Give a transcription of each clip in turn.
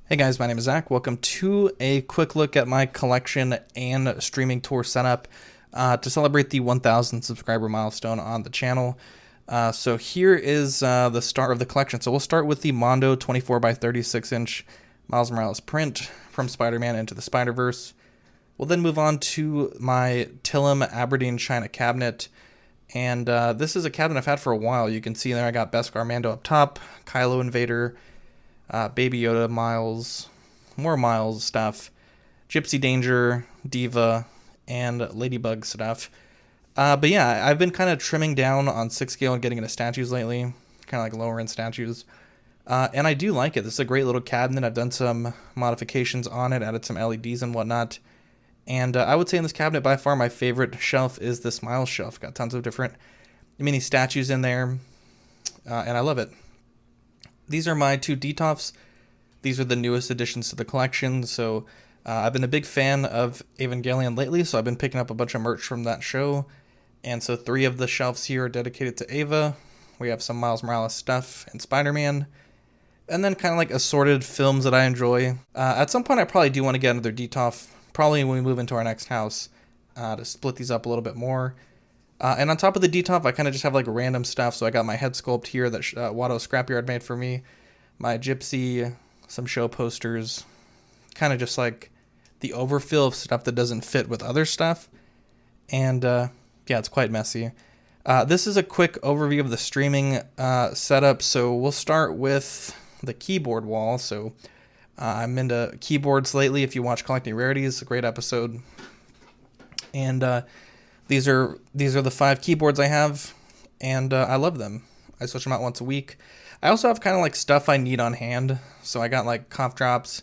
Hey guys, my name is Zach. Welcome to a quick look at my collection and streaming tour setup to celebrate the 1,000 subscriber milestone on the channel. So here is the start of the collection. So we'll start with the Mondo 24 by 36 inch Miles Morales print from Spider-Man Into the Spider-Verse. We'll then move on to my Tillum Aberdeen China cabinet. And this is a cabinet I've had for a while. You can see there I got Beskar Mando up top, Kylo Invader, Baby Yoda, Miles, more Miles stuff, Gypsy Danger, Diva, and Ladybug stuff. But yeah, I've been kind of trimming down on 6 scale and getting into statues lately, kind of like lower end statues. And I do like it. This is a great little cabinet. I've done some modifications on it, added some LEDs and whatnot. And I would say in this cabinet, by far my favorite shelf is this Miles shelf. Got tons of different mini statues in there, and I love it. These are my two Detolfs. These are the newest additions to the collection. So I've been a big fan of Evangelion lately, so I've been picking up a bunch of merch from that show. And so 3 of the shelves here are dedicated to Ava. We have some Miles Morales stuff and Spider-Man. And then kind of like assorted films that I enjoy. At some point I probably do want to get another Detolf, probably when we move into our next house, to split these up a little bit more. And on top of the Detolf, I kind of just have like random stuff. So I got my head sculpt here that Watto Scrapyard made for me. My Gypsy, some show posters. Kind of just like the overfill of stuff that doesn't fit with other stuff. And yeah, it's quite messy. This is a quick overview of the streaming setup. So we'll start with the keyboard wall. So I'm into keyboards lately. If you watch Collecting Rarities, a great episode. And these are the 5 keyboards I have, and I love them. I switch them out once a week. I also have kind of like stuff I need on hand. So I got like cough drops,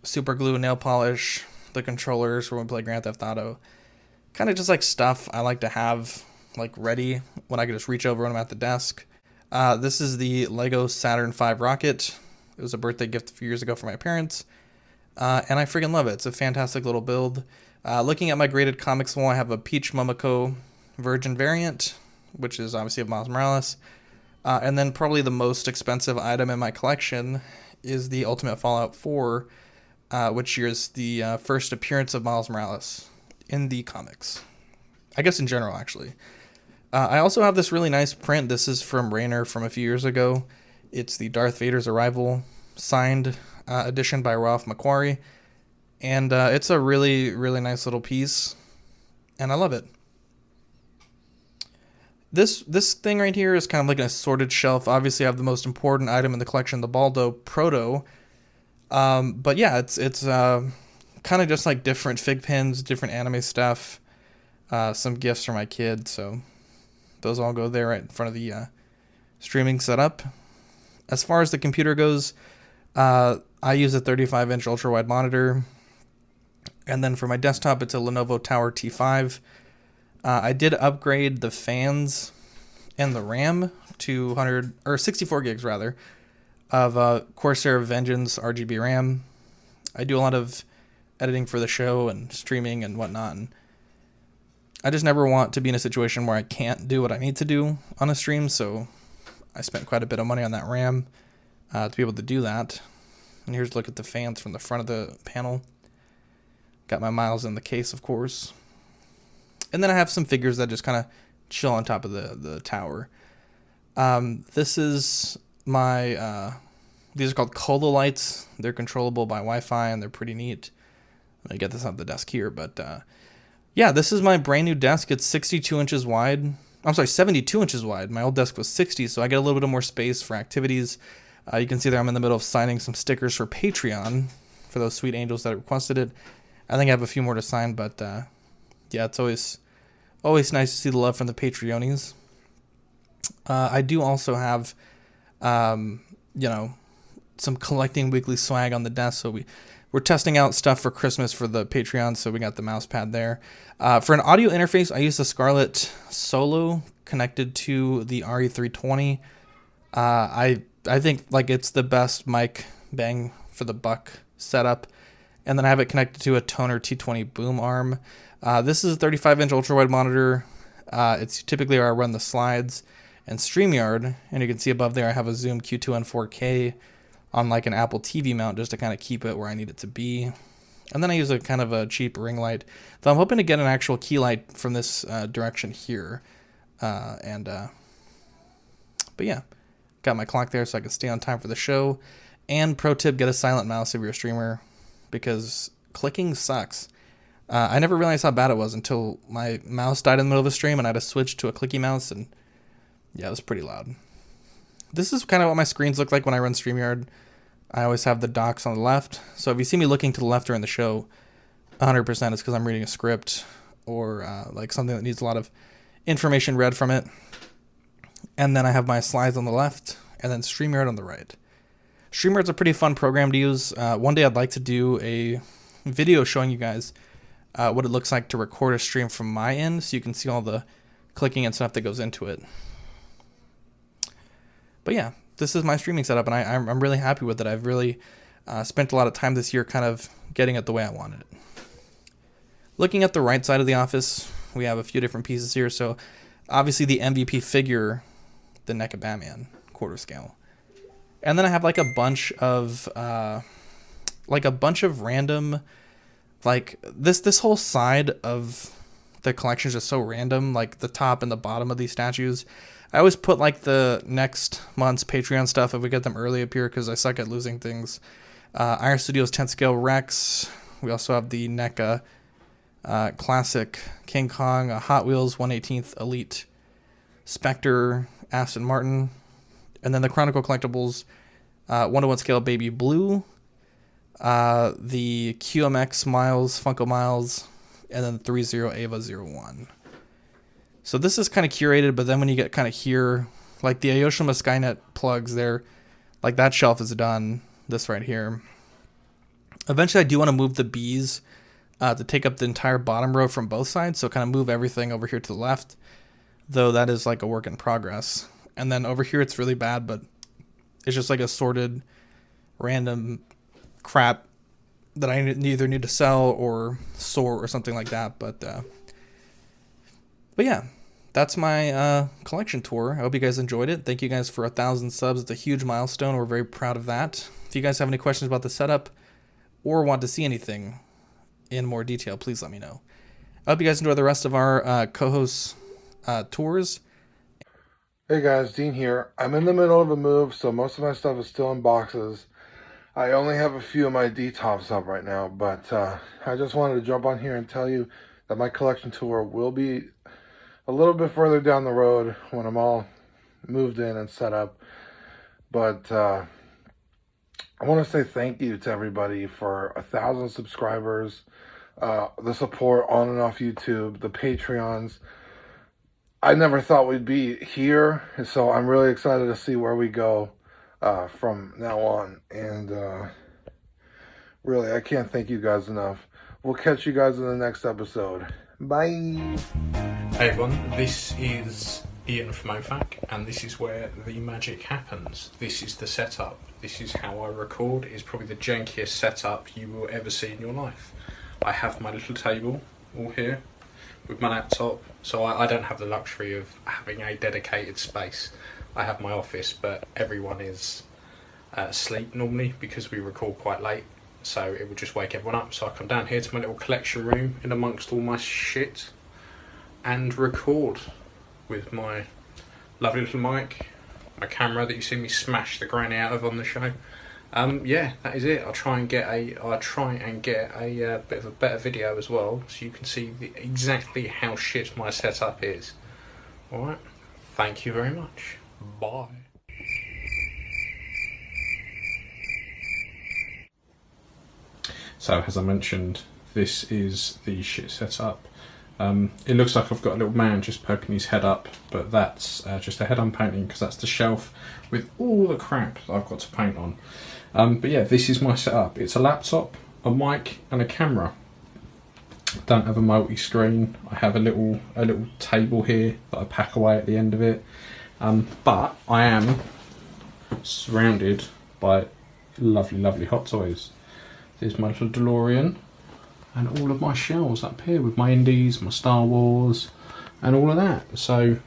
super glue, nail polish, the controllers for when we play Grand Theft Auto. Kind of just like stuff I like to have like ready when I can just reach over when I'm at the desk. This is the Lego Saturn V rocket. It was a birthday gift a few years ago for my parents, and I freaking love it. It's a fantastic little build. Looking at my graded comics wall, I have a Peach Momoko Virgin variant, which is obviously of Miles Morales. And then probably the most expensive item in my collection is the Ultimate Fallout 4, which is the first appearance of Miles Morales in the comics. I guess in general, actually. I also have this really nice print. This is from Rainer from a few years ago. It's the Darth Vader's Arrival signed edition by Ralph McQuarrie. And it's a really, really nice little piece, and I love it. This thing right here is kind of like an assorted shelf. Obviously, I have the most important item in the collection, the Baldo Proto. But yeah, it's kind of just like different fig pins, different anime stuff, some gifts for my kid. So those all go there right in front of the streaming setup. As far as the computer goes, I use a 35-inch ultra-wide monitor. And then for my desktop, it's a Lenovo Tower T5. I did upgrade the fans and the RAM to 64 gigs rather, of Corsair Vengeance RGB RAM. I do a lot of editing for the show and streaming and whatnot. And I just never want to be in a situation where I can't do what I need to do on a stream. So I spent quite a bit of money on that RAM to be able to do that. And here's a look at the fans from the front of the panel. Got my Miles in the case, of course. And then I have some figures that just kind of chill on top of the tower. This is my... these are called Cola lights. They're controllable by Wi-Fi, and they're pretty neat. I get this off the desk here, but... yeah, this is my brand new desk. It's 62 inches wide. I'm sorry, 72 inches wide. My old desk was 60, so I get a little bit more space for activities. You can see there I'm in the middle of signing some stickers for Patreon for those sweet angels that requested it. I think I have a few more to sign, but yeah, it's always nice to see the love from the Patreonies. I do also have, some collecting weekly swag on the desk, so we're testing out stuff for Christmas for the Patreon, so we got the mouse pad there. For an audio interface, I use the Scarlett Solo connected to the RE320. I think like it's the best mic bang for the buck setup. And then I have it connected to a Toner T20 boom arm. This is a 35-inch ultra-wide monitor. It's typically where I run the slides and StreamYard. And you can see above there I have a Zoom Q2N 4K on like an Apple TV mount just to kind of keep it where I need it to be. And then I use a kind of a cheap ring light. So I'm hoping to get an actual key light from this direction here. But yeah, got my clock there so I can stay on time for the show. And pro tip, get a silent mouse if you're a streamer, because clicking sucks. I never realized how bad it was until my mouse died in the middle of a stream and I had to switch to a clicky mouse, and yeah, it was pretty loud. This is kind of what my screens look like when I run StreamYard. I always have the docks on the left. So if you see me looking to the left during the show, 100% is because I'm reading a script or like something that needs a lot of information read from it. And then I have my slides on the left and then StreamYard on the right. StreamYard's a pretty fun program to use. One day I'd like to do a video showing you guys what it looks like to record a stream from my end so you can see all the clicking and stuff that goes into it. But yeah, this is my streaming setup, and I'm really happy with it. I've really spent a lot of time this year kind of getting it the way I wanted it. Looking at the right side of the office, we have a few different pieces here. So obviously the MVP figure, the NECA Batman, quarter scale. And then I have like a bunch of random, like this whole side of the collection is just so random, like the top and the bottom of these statues. I always put like the next month's Patreon stuff if we get them early up here because I suck at losing things. Iron Studios 10 scale Rex. We also have the NECA classic King Kong, Hot Wheels 1/18th Elite Spectre Aston Martin, and then the Chronicle Collectibles 1/1 scale Baby Blue, the QMX Miles, Funko Miles, and then 30 Ava 01. So this is kind of curated, but then when you get kind of here, like the Aoshima Skynet plugs there, like that shelf is done, this right here. Eventually I do want to move the bees to take up the entire bottom row from both sides, so kind of move everything over here to the left, though that is like a work in progress. And then over here it's really bad, but it's just like assorted random crap that I either need to sell or sort or something like that. But yeah, that's my collection tour. I hope you guys enjoyed it. Thank you guys for 1,000 subs. It's a huge milestone. We're very proud of that. If you guys have any questions about the setup or want to see anything in more detail, please let me know. I hope you guys enjoy the rest of our co-hosts tours. Hey guys, Dean here. I'm in the middle of a move, so most of my stuff is still in boxes. I only have a few of my D-tops up right now, but I just wanted to jump on here and tell you that my collection tour will be a little bit further down the road when I'm all moved in and set up. But I want to say thank you to everybody for 1,000 subscribers, the support on and off YouTube, the Patreons. I never thought we'd be here, so I'm really excited to see where we go from now on. And really, I can't thank you guys enough. We'll catch you guys in the next episode. Bye! Hey everyone, this is Ian from OFAC, and this is where the magic happens. This is the setup. This is how I record. It's probably the jankiest setup you will ever see in your life. I have my little table all here with my laptop, so I don't have the luxury of having a dedicated space. I have my office, but everyone is asleep normally because we record quite late, so it will just wake everyone up. So I come down here to my little collection room in amongst all my shit and record with my lovely little mic, my camera that you see me smash the granny out of on the show. Yeah, that is it. I'll try and get a bit of a better video as well, so you can see exactly how shit my setup is. All right, thank you very much. Bye. So, as I mentioned, this is the shit setup. It looks like I've got a little man just poking his head up, but that's just a head I'm painting because that's the shelf with all the crap that I've got to paint on. But yeah, this is my setup. It's a laptop, a mic and a camera. Don't have a multi-screen. I have a little table here that I pack away at the end of it. But I am surrounded by lovely Hot Toys. There's my little DeLorean and all of my shelves up here with my Indies, my Star Wars and all of that. So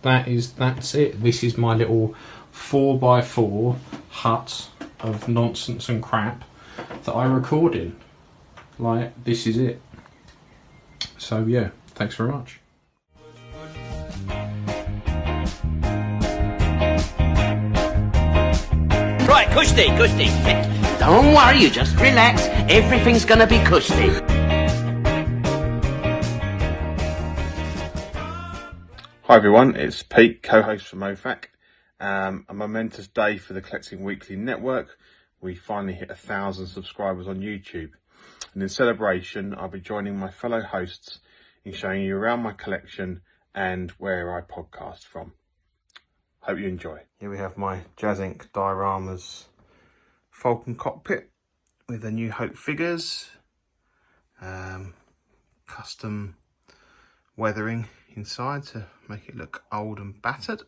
that's it. This is my little 4x4 hut of nonsense and crap that I record in. Like, this is it. So yeah, thanks very much. Right, cushy. Don't worry, you just relax. Everything's gonna be cushy. Hi everyone, it's Pete, co-host for MoFac. A momentous day for the Collecting Weekly network. We finally hit 1,000 subscribers on YouTube. And in celebration, I'll be joining my fellow hosts in showing you around my collection and where I podcast from. Hope you enjoy. Here we have my Jazz Inc. dioramas Falcon cockpit with the New Hope figures. Custom weathering inside to make it look old and battered.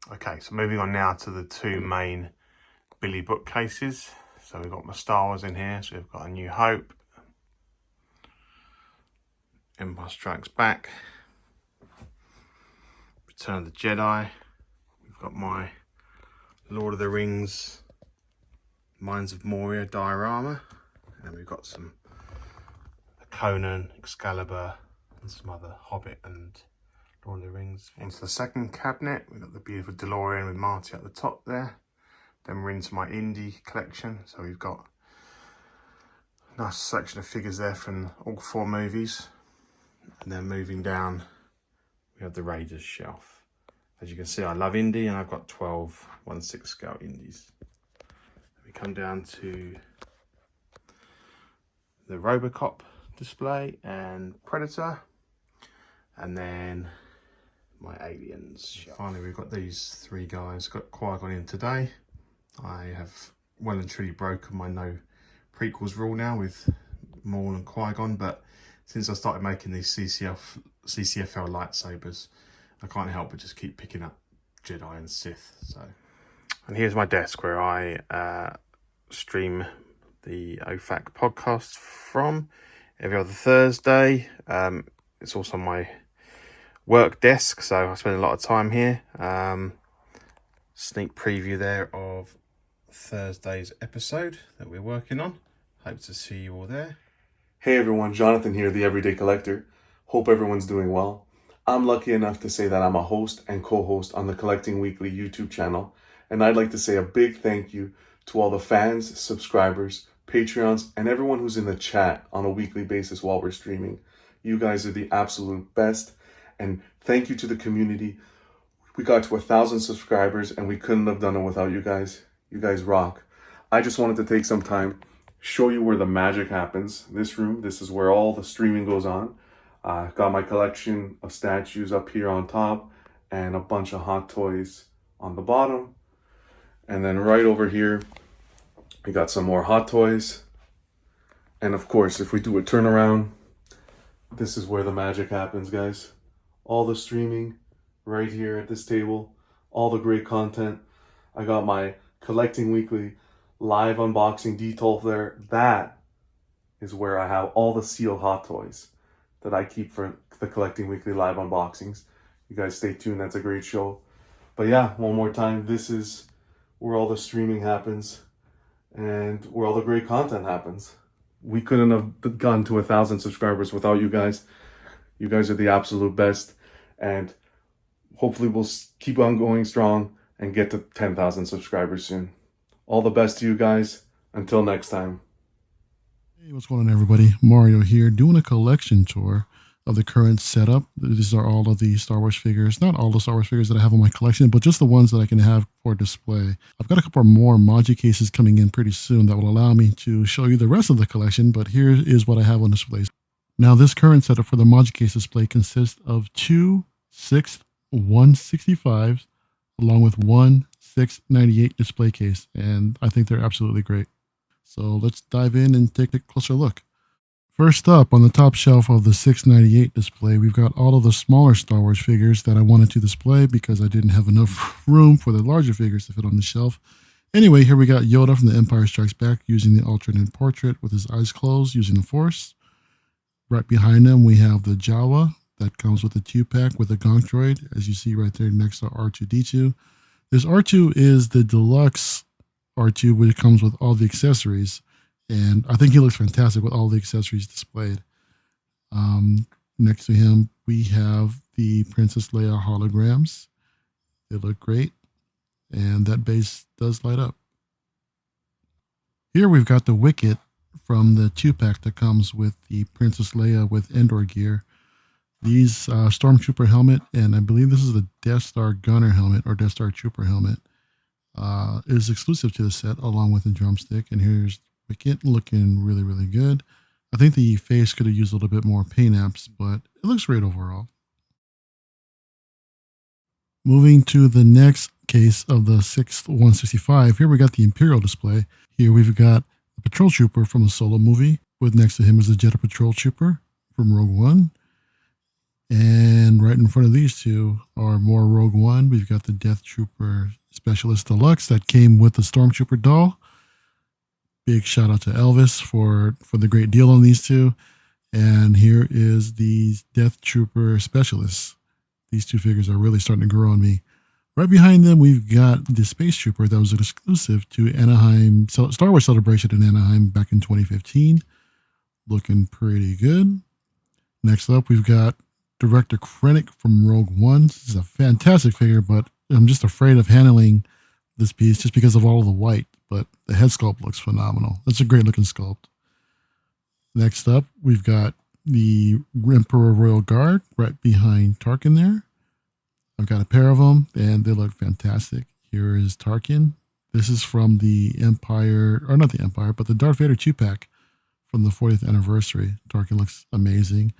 Okay, so moving on now to the two main Billy bookcases. So we've got my Star Wars in here. So we've got a New Hope, Empire Strikes Back, Return of the Jedi. We've got my Lord of the Rings, Mines of Moria diorama. And we've got some Conan, Excalibur, and some other Hobbit and Lord of the Rings. Into the second cabinet, we've got the beautiful DeLorean with Marty at the top there. Then we're into my indie collection. So we've got a nice selection of figures there from all 4 movies. And then moving down, we have the Raiders shelf. As you can see, I love indie, and I've got 12 1/6 scale indies. We come down to the Robocop display and Predator, and then my Aliens shelf. Finally, we've got these 3 guys. Got Qui-Gon in today. I have well and truly broken my no prequels rule now with Maul and Qui-Gon, but since I started making these CCFL lightsabers, I can't help but just keep picking up Jedi and Sith. So, and here's my desk where I stream the OFAC podcast from every other Thursday. It's also my work desk, so I spend a lot of time here. Sneak preview there of Thursday's episode that we're working on. Hope to see you all there. Hey everyone, Jonathan here, the Everyday Collector. Hope everyone's doing well. I'm lucky enough to say that I'm a host and co-host on the Collecting Weekly YouTube channel, and I'd like to say a big thank you to all the fans, subscribers, Patreons, and everyone who's in the chat on a weekly basis while we're streaming. You guys are the absolute best, and thank you to the community. We got to 1,000 subscribers, and we couldn't have done it without you guys. You guys rock. I just wanted to take some time, show you where the magic happens. This room, this is where all the streaming goes on. Got my collection of statues up here on top, and a bunch of Hot Toys on the bottom. And then right over here, we got some more Hot Toys. And of course, if we do a turnaround, this is where the magic happens, guys. All the streaming right here at this table, all the great content. I got my Collecting Weekly live unboxing detail there. That is where I have all the sealed Hot Toys that I keep for the Collecting Weekly live unboxings. You guys stay tuned, that's a great show. But yeah, one more time, this is where all the streaming happens and where all the great content happens. We couldn't have gotten to 1,000 subscribers without you guys. You guys are the absolute best, and hopefully we'll keep on going strong and get to 10,000 subscribers soon. All the best to you guys. Until next time. Hey, what's going on, everybody? Mario here, doing a collection tour of the current setup. These are all of the Star Wars figures. Not all the Star Wars figures that I have in my collection, but just the ones that I can have for display. I've got a couple more Maji cases coming in pretty soon that will allow me to show you the rest of the collection, but here is what I have on display. Now, this current setup for the Maji case display consists of 2 6th 165s along with 1 698 display case, and I think they're absolutely great. So let's dive in and take a closer look. First up, on the top shelf of the 698 display, we've got all of the smaller Star Wars figures that I wanted to display because I didn't have enough room for the larger figures to fit on the shelf. Anyway, here we got Yoda from The Empire Strikes Back using the alternate portrait with his eyes closed using the Force. Right behind him, we have the Jawa that comes with the 2-pack with the Gonk droid, as you see right there next to R2-D2. This R2 is the deluxe R2, which comes with all the accessories. And I think he looks fantastic with all the accessories displayed. Next to him, we have the Princess Leia holograms. They look great. And that base does light up. Here we've got the Wicket from the 2-pack that comes with the Princess Leia with Endor gear. These Stormtrooper helmet, and I believe this is the Death Star Gunner helmet or Death Star Trooper helmet, is exclusive to the set along with the drumstick. And here's Wicket looking really, really good. I think the face could have used a little bit more paint apps, but it looks great overall. Moving to the next case of the 6th 165, here we got the Imperial display. Here we've got the Patrol Trooper from the Solo movie, with next to him is the Jedha Patrol Trooper from Rogue One. And right in front of these two are more Rogue One. We've got the Death Trooper Specialist Deluxe that came with the Stormtrooper doll. Big shout out to Elvis for the great deal on these two. And here is the Death Trooper Specialist. These two figures are really starting to grow on me. Right behind them, we've got the Space Trooper that was an exclusive to Anaheim, Star Wars Celebration in Anaheim back in 2015. Looking pretty good. Next up, we've got Director Krennic from Rogue One. This is a fantastic figure, but I'm just afraid of handling this piece just because of all of the white. But the head sculpt looks phenomenal. That's a great looking sculpt. Next up, we've got the Emperor Royal Guard right behind Tarkin there. I've got a pair of them, and they look fantastic. Here is Tarkin. This is from the Empire, or not the Empire, but the Darth Vader 2-pack from the 40th anniversary. Tarkin looks amazing.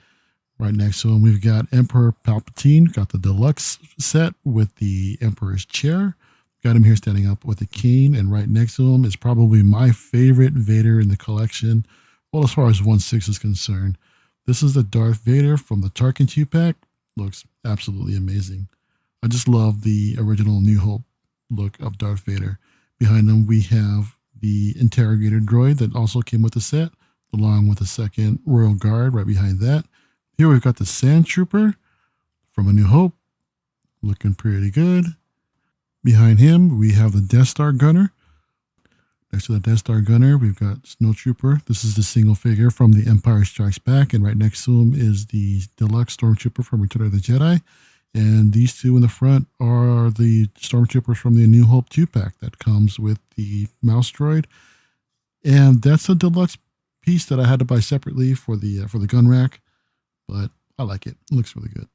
Right next to him, we've got Emperor Palpatine. Got the deluxe set with the Emperor's chair. Got him here standing up with a cane, and right next to him is probably my favorite Vader in the collection. Well, as far as 1/6 is concerned, this is the Darth Vader from the Tarkin 2-pack. Looks absolutely amazing. I just love the original New Hope look of Darth Vader. Behind them, we have the Interrogator droid that also came with the set, along with the second Royal Guard right behind that. Here we've got the Sand Trooper from A New Hope, looking pretty good. Behind him, we have the Death Star Gunner. Next to the Death Star Gunner, we've got Snow Trooper. This is the single figure from The Empire Strikes Back, and right next to him is the Deluxe Stormtrooper from Return of the Jedi. And these two in the front are the Stormtroopers from the A New Hope 2-pack that comes with the mouse droid. And that's a deluxe piece that I had to buy separately for the gun rack, but I like it. It looks really good.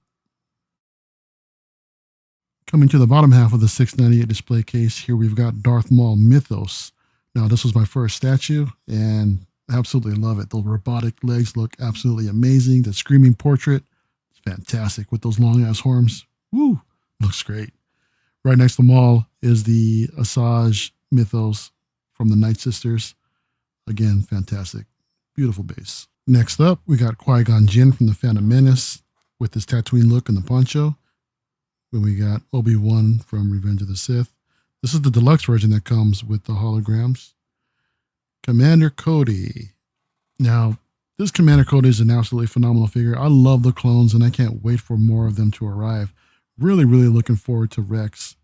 Coming to the bottom half of the 698 display case, here we've got Darth Maul Mythos. Now, this was my first statue, and I absolutely love it. The robotic legs look absolutely amazing. The screaming portrait, it's fantastic with those long-ass horns. Woo, looks great. Right next to Maul is the Asajj Mythos from the Night Sisters. Again, fantastic. Beautiful base. Next up, we got Qui-Gon Jinn from the Phantom Menace with his Tatooine look and the poncho. Then we got Obi-Wan from Revenge of the Sith. This is the deluxe version that comes with the holograms. Commander Cody. Now, this Commander Cody is an absolutely phenomenal figure. I love the clones, and I can't wait for more of them to arrive. Really, really looking forward to Rex.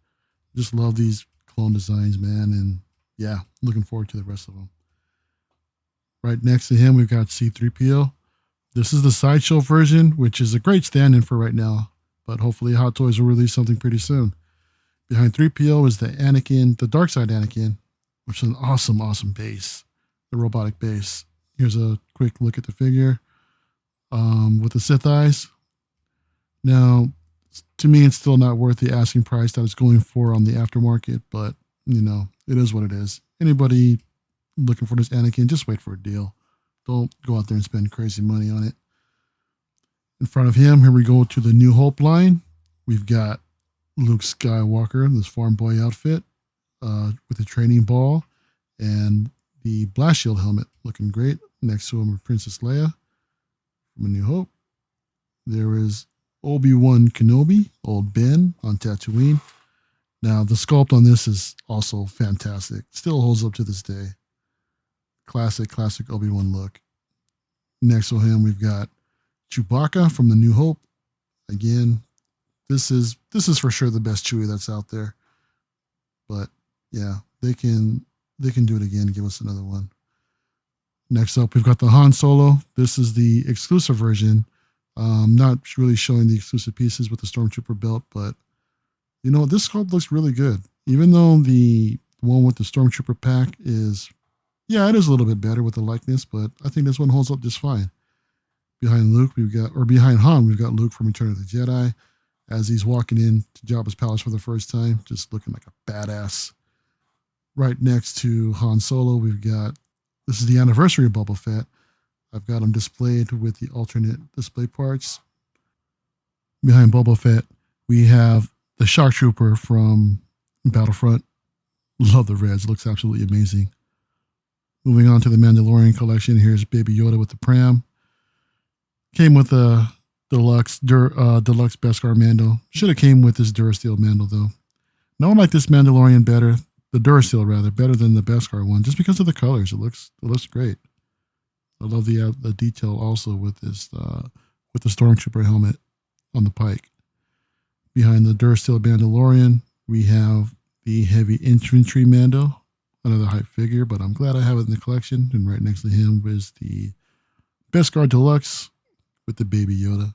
Just love these clone designs, man. And yeah, looking forward to the rest of them. Right next to him, we've got C-3PO. This is the Sideshow version, which is a great stand-in for right now. But hopefully Hot Toys will release something pretty soon. Behind 3PO is the Anakin, the Dark Side Anakin, which is an awesome, awesome base. The robotic base. Here's a quick look at the figure with the Sith eyes. Now, to me, it's still not worth the asking price that it's going for on the aftermarket, but, you know, it is what it is. Anybody looking for this Anakin, just wait for a deal. Don't go out there and spend crazy money on it. In front of him, here we go to the New Hope line. We've got Luke Skywalker in this farm boy outfit with a training ball and the blast shield helmet looking great. Next to him is Princess Leia from A New Hope. There is Obi-Wan Kenobi, old Ben on Tatooine. Now, the sculpt on this is also fantastic. Still holds up to this day. Classic Obi-Wan look. Next to him, we've got Chewbacca from The New Hope. Again, this is for sure the best Chewie that's out there. But yeah, they can do it again. Give us another one. Next up, we've got the Han Solo. This is the exclusive version. Not really showing the exclusive pieces with the Stormtrooper belt, but you know, this sculpt looks really good. Even though the one with the Stormtrooper pack is, yeah, it is a little bit better with the likeness, but I think this one holds up just fine. Behind Han, we've got Luke from Return of the Jedi as he's walking in to Jabba's palace for the first time, just looking like a badass. Right next to Han Solo, we've got, this is the anniversary of Boba Fett. I've got them displayed with the alternate display parts. Behind Boba Fett, we have the Shark Trooper from Battlefront. Love the reds, looks absolutely amazing. Moving on to the Mandalorian collection, here's Baby Yoda with the pram. Came with a deluxe Beskar Mando. Should have came with this Durasteel Mando though. No, I like this Mandalorian better, the Durasteel rather, better than the Beskar one, just because of the colors. It looks great. I love the detail also with this with the Stormtrooper helmet on the pike. Behind the Durasteel Mandalorian, we have the Heavy Infantry Mando, another hype figure, but I'm glad I have it in the collection. And right next to him is the Beskar Deluxe with the Baby Yoda.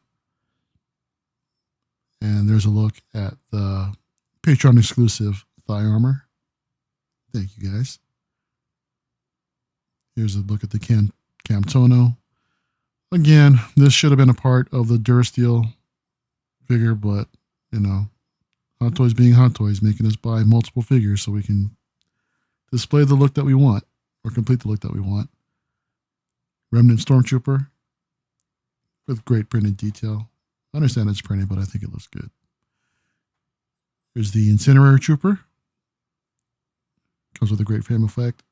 And there's a look at the Patreon exclusive thigh armor. Thank you guys. Here's a look at the Camtono. Again, this should have been a part of the Durasteel figure, but you know, Hot Toys being Hot Toys, making us buy multiple figures so we can display the look that we want, or complete the look that we want. Remnant Stormtrooper with great printed detail. I understand it's printed, but I think it looks good. Here's the Incinerator Trooper. Comes with a great frame effect.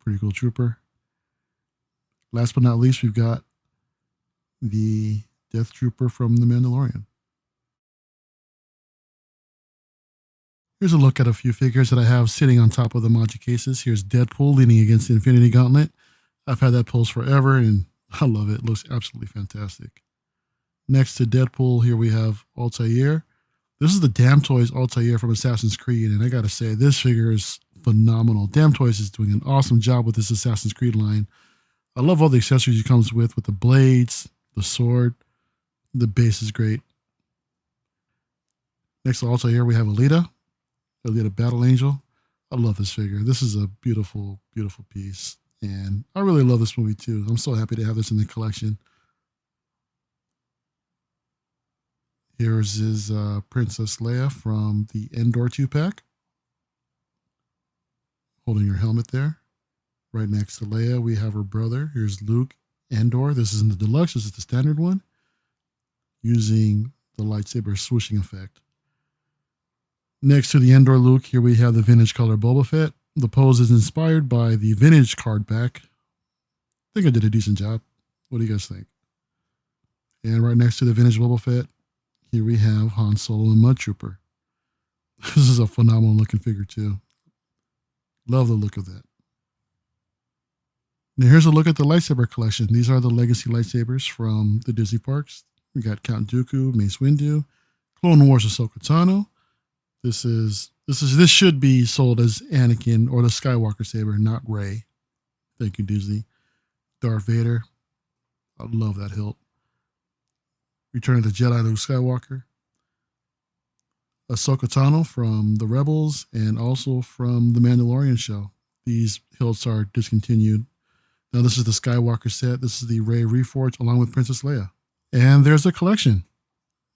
Pretty cool trooper. Last but not least, we've got the Death Trooper from The Mandalorian. Here's a look at a few figures that I have sitting on top of the Maji cases. Here's Deadpool leaning against the Infinity Gauntlet. I've had that pose forever and I love it. It looks absolutely fantastic. Next to Deadpool, here we have Altair. This is the Damn Toys Altair from Assassin's Creed, and I gotta say, this figure is phenomenal. Damn Toys is doing an awesome job with this Assassin's Creed line. I love all the accessories he comes with the blades, the sword. The base is great. Next to Altair, we have Alita Battle Angel. I love this figure. This is a beautiful, beautiful piece. And I really love this movie too. I'm so happy to have this in the collection. Here's his Princess Leia from the Endor 2-pack. Holding her helmet there. Right next to Leia, we have her brother. Here's Luke Endor. This is in the deluxe. This is the standard one. Using the lightsaber swooshing effect. Next to the Endor Luke, here we have the vintage color Boba Fett. The pose is inspired by the vintage card back. I think I did a decent job. What do you guys think? And right next to the vintage Boba Fett, here we have Han Solo and Mud Trooper. This is a phenomenal looking figure too. Love the look of that. Now here's a look at the lightsaber collection. These are the legacy lightsabers from the Disney parks. We got Count Dooku, Mace Windu, Clone Wars Ahsoka Tano. This should be sold as Anakin or the Skywalker saber, not Rey. Thank you, Disney. Darth Vader. I love that hilt. Return of the Jedi, Luke Skywalker. Ahsoka Tano from the Rebels and also from the Mandalorian show. These hilts are discontinued. Now this is the Skywalker set. This is the Rey Reforged along with Princess Leia. And there's the collection.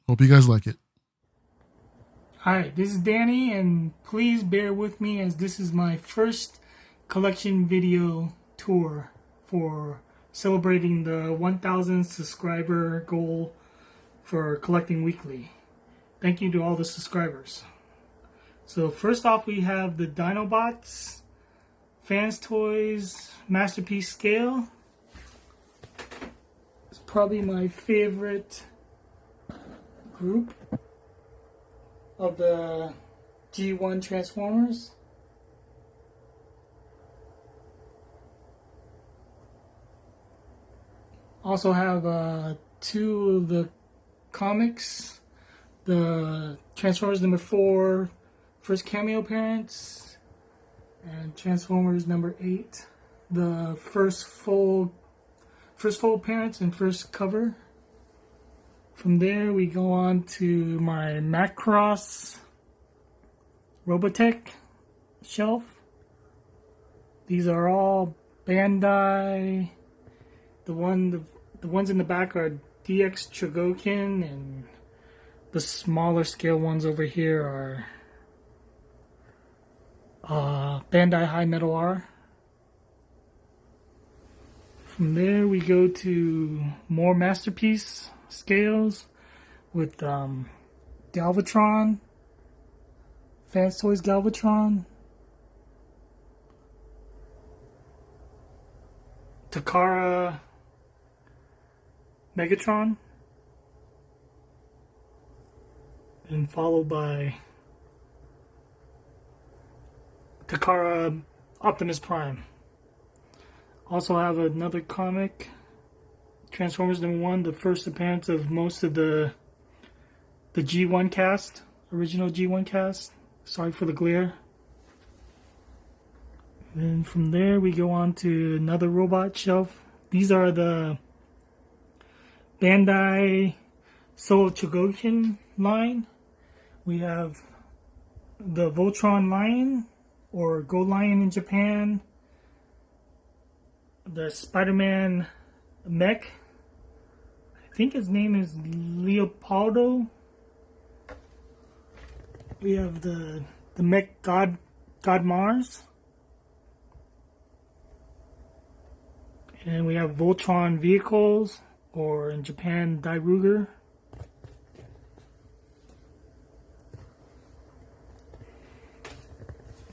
Hope you guys like it. Hi, this is Danny, and please bear with me as this is my first collection video tour for celebrating the 1,000 subscriber goal for Collecting Weekly. Thank you to all the subscribers. So first off, we have the Dinobots, Fans Toys, Masterpiece Scale. It's probably my favorite group of the G1 Transformers. Also have two of the comics, the Transformers number 4, first cameo appearance, and Transformers number 8, the first full appearance and first cover. From there we go on to my Macross Robotech shelf. These are all Bandai. The ones in the back are DX Chogokin, and the smaller scale ones over here are Bandai High Metal R. From there we go to more Masterpiece scales with Galvatron, Fans Toys Galvatron, Takara Megatron, and followed by Takara Optimus Prime. Also have another comic, Transformers #1, the first appearance of most of the G1 cast, original G1 cast. Sorry for the glare. Then from there we go on to another robot shelf. These are the Bandai Soul Chogokin line. We have the Voltron Lion, or Go Lion in Japan, the Spider-Man mech. I think his name is Leopoldo. We have the mech God Mars. And we have Voltron vehicles, or in Japan, Dairuger.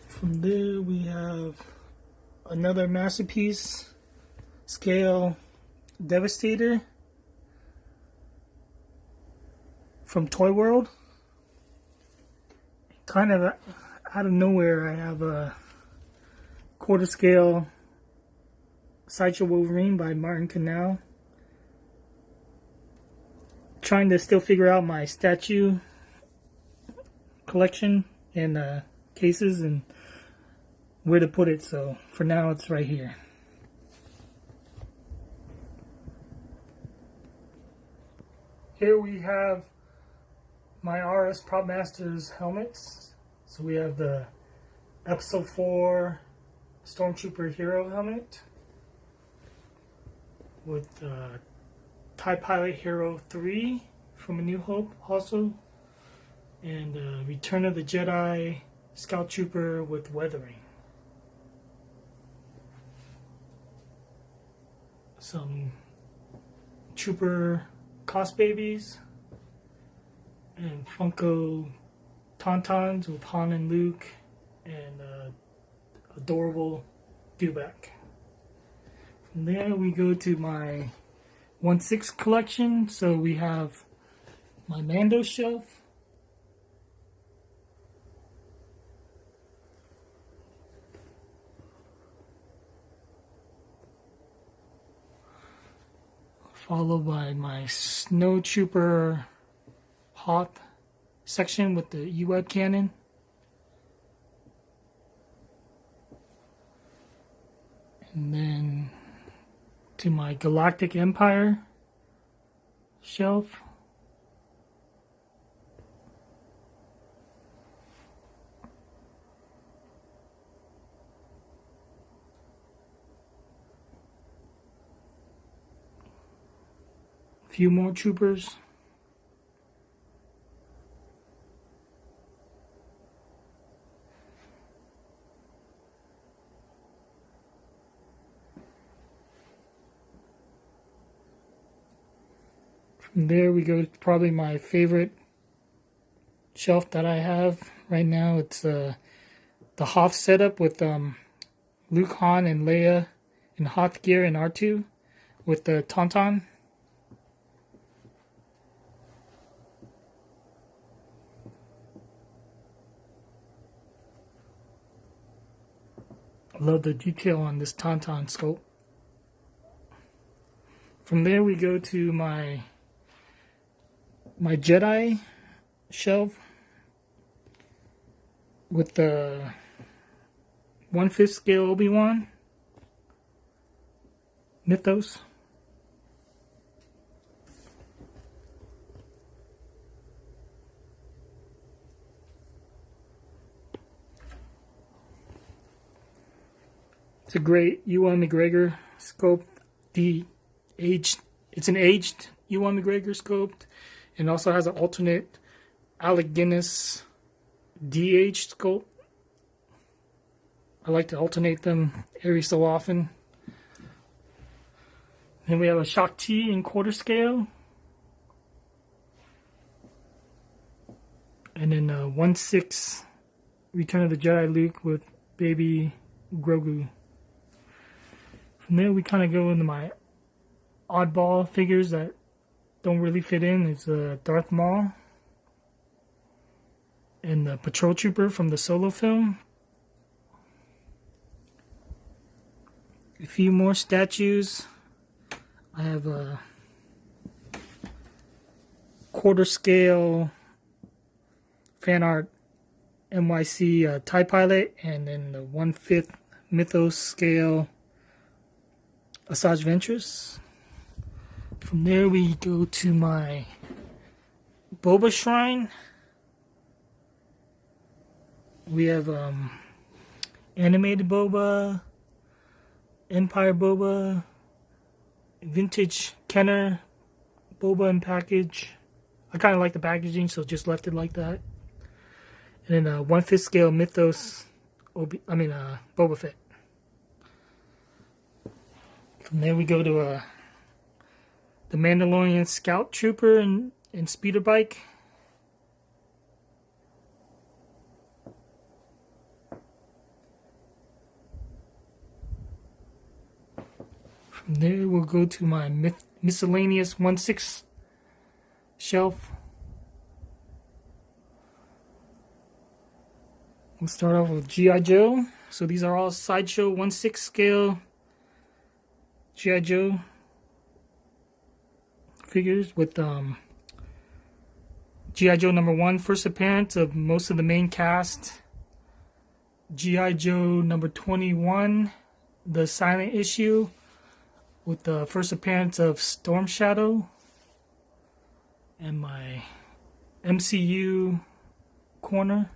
From there we have another Masterpiece scale Devastator from Toy World. Kind of out of nowhere, I have a quarter scale Sideshow Wolverine by Martin Canal. Trying to still figure out my statue collection and cases and where to put it, so for now it's right here. Here we have my RS Prop Masters helmets. So we have the Episode 4 Stormtrooper Hero helmet with TIE Pilot Hero 3 from A New Hope also, and Return of the Jedi Scout Trooper with weathering. Some Trooper Cost Babies and Funko Tauntauns with Han and Luke, and adorable Dewback. From there we go to my 1/6 collection. So we have my Mando shelf, followed by my Snow Trooper Hoth section with the E-Web cannon, and then to my Galactic Empire shelf. A few more troopers. From there we go to probably my favorite shelf that I have right now. It's the Hoth setup with Luke, Han, and Leia in Hoth gear, and R2 with the Tauntaun. I love the detail on this Tauntaun sculpt. From there we go to my Jedi shelf. with the 1/5 scale Obi-Wan Mythos. It's a great Ewan McGregor sculpt. It's an aged Ewan McGregor sculpt, and also has an alternate Alec Guinness de-aged sculpt. I like to alternate them every so often. Then we have a Shakti in quarter scale, and then 1/6 Return of the Jedi Luke with baby Grogu. From there, we kind of go into my oddball figures that don't really fit in. It's Darth Maul and the Patrol Trooper from the Solo film. A few more statues. I have a quarter scale fan art NYC TIE Pilot, and then the 1/5 Mythos scale Asajj Ventress. From there we go to my Boba Shrine. We have animated Boba, Empire Boba, vintage Kenner Boba in package. I kind of like the packaging, so just left it like that. And then 1/5 scale Mythos, Boba Fett. From there we go to the Mandalorian Scout Trooper and Speeder Bike. From there we'll go to my miscellaneous 1/6 shelf. We'll start off with G.I. Joe. So these are all Sideshow 1/6 scale G.I. Joe figures with G.I. Joe #1, first appearance of most of the main cast. G.I. Joe #21, the silent issue, with the first appearance of Storm Shadow. And my MCU corner.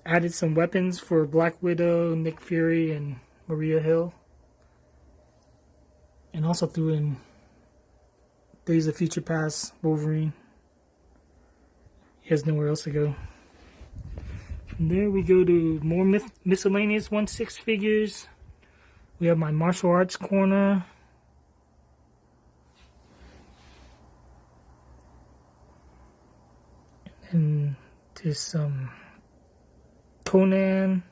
Added some weapons for Black Widow, Nick Fury, and Maria Hill. And also threw in Days of Future Past Wolverine. He has nowhere else to go. From there we go to more miscellaneous 1/6 figures. We have my martial arts corner. And there's some Conan.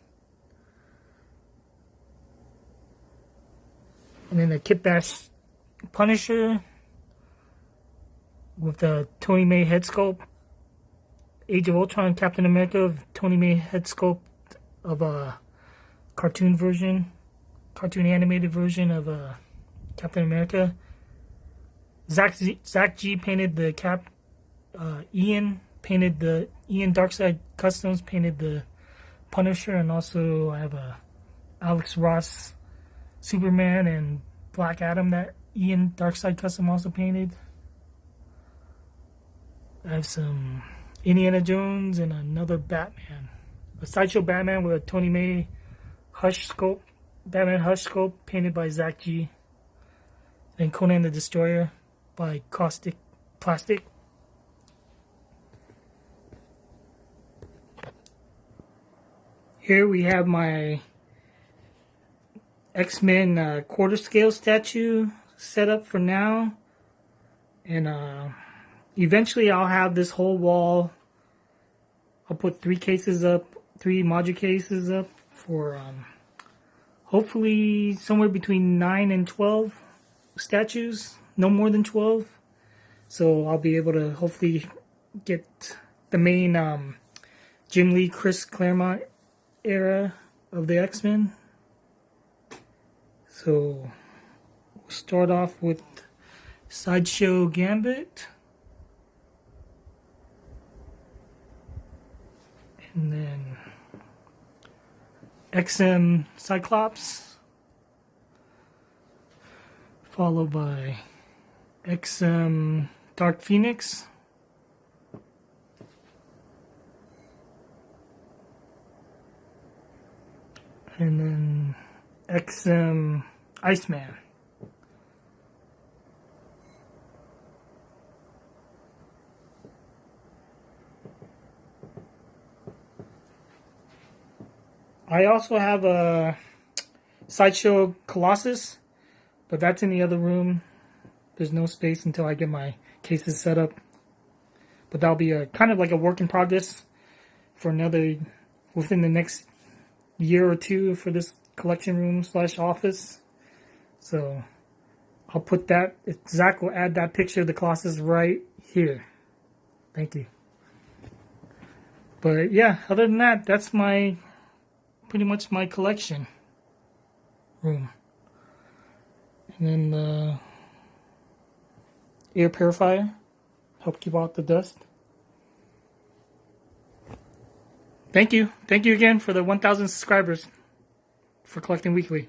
And then the Kit Bash Punisher with the Tony May head sculpt. Age of Ultron Captain America, Tony May head sculpt of a cartoon animated version of Captain America. Zach G painted the cap. Ian Darkseid Customs painted the Punisher, and also I have a Alex Ross Superman and Black Adam that Ian Darkseid Custom also painted. I have some Indiana Jones and another Batman. A Sideshow Batman with a Tony May Hush sculpt. Batman Hush sculpt painted by Zach G. And Conan the Destroyer by Caustic Plastic. Here we have my X-Men quarter scale statue set up for now. And eventually I'll have this whole wall. I'll put 3 module cases up for hopefully somewhere between 9 and 12 statues. No more than 12. So I'll be able to hopefully get the main Jim Lee, Chris Claremont era of the X-Men. So we'll start off with Sideshow Gambit. And then XM Cyclops. Followed by XM Dark Phoenix. And then XM Iceman. I also have a Sideshow Colossus, but that's in the other room. There's no space until I get my cases set up. But that'll be a kind of like a work in progress for within the next year or two for this collection room / office. So I'll put that, Zach will add that picture of the Colossus right here. Thank you. But yeah, other than that, that's pretty much my collection room. And then the air purifier, help keep out the dust. Thank you. Thank you again for the 1,000 subscribers for Collecting Weekly.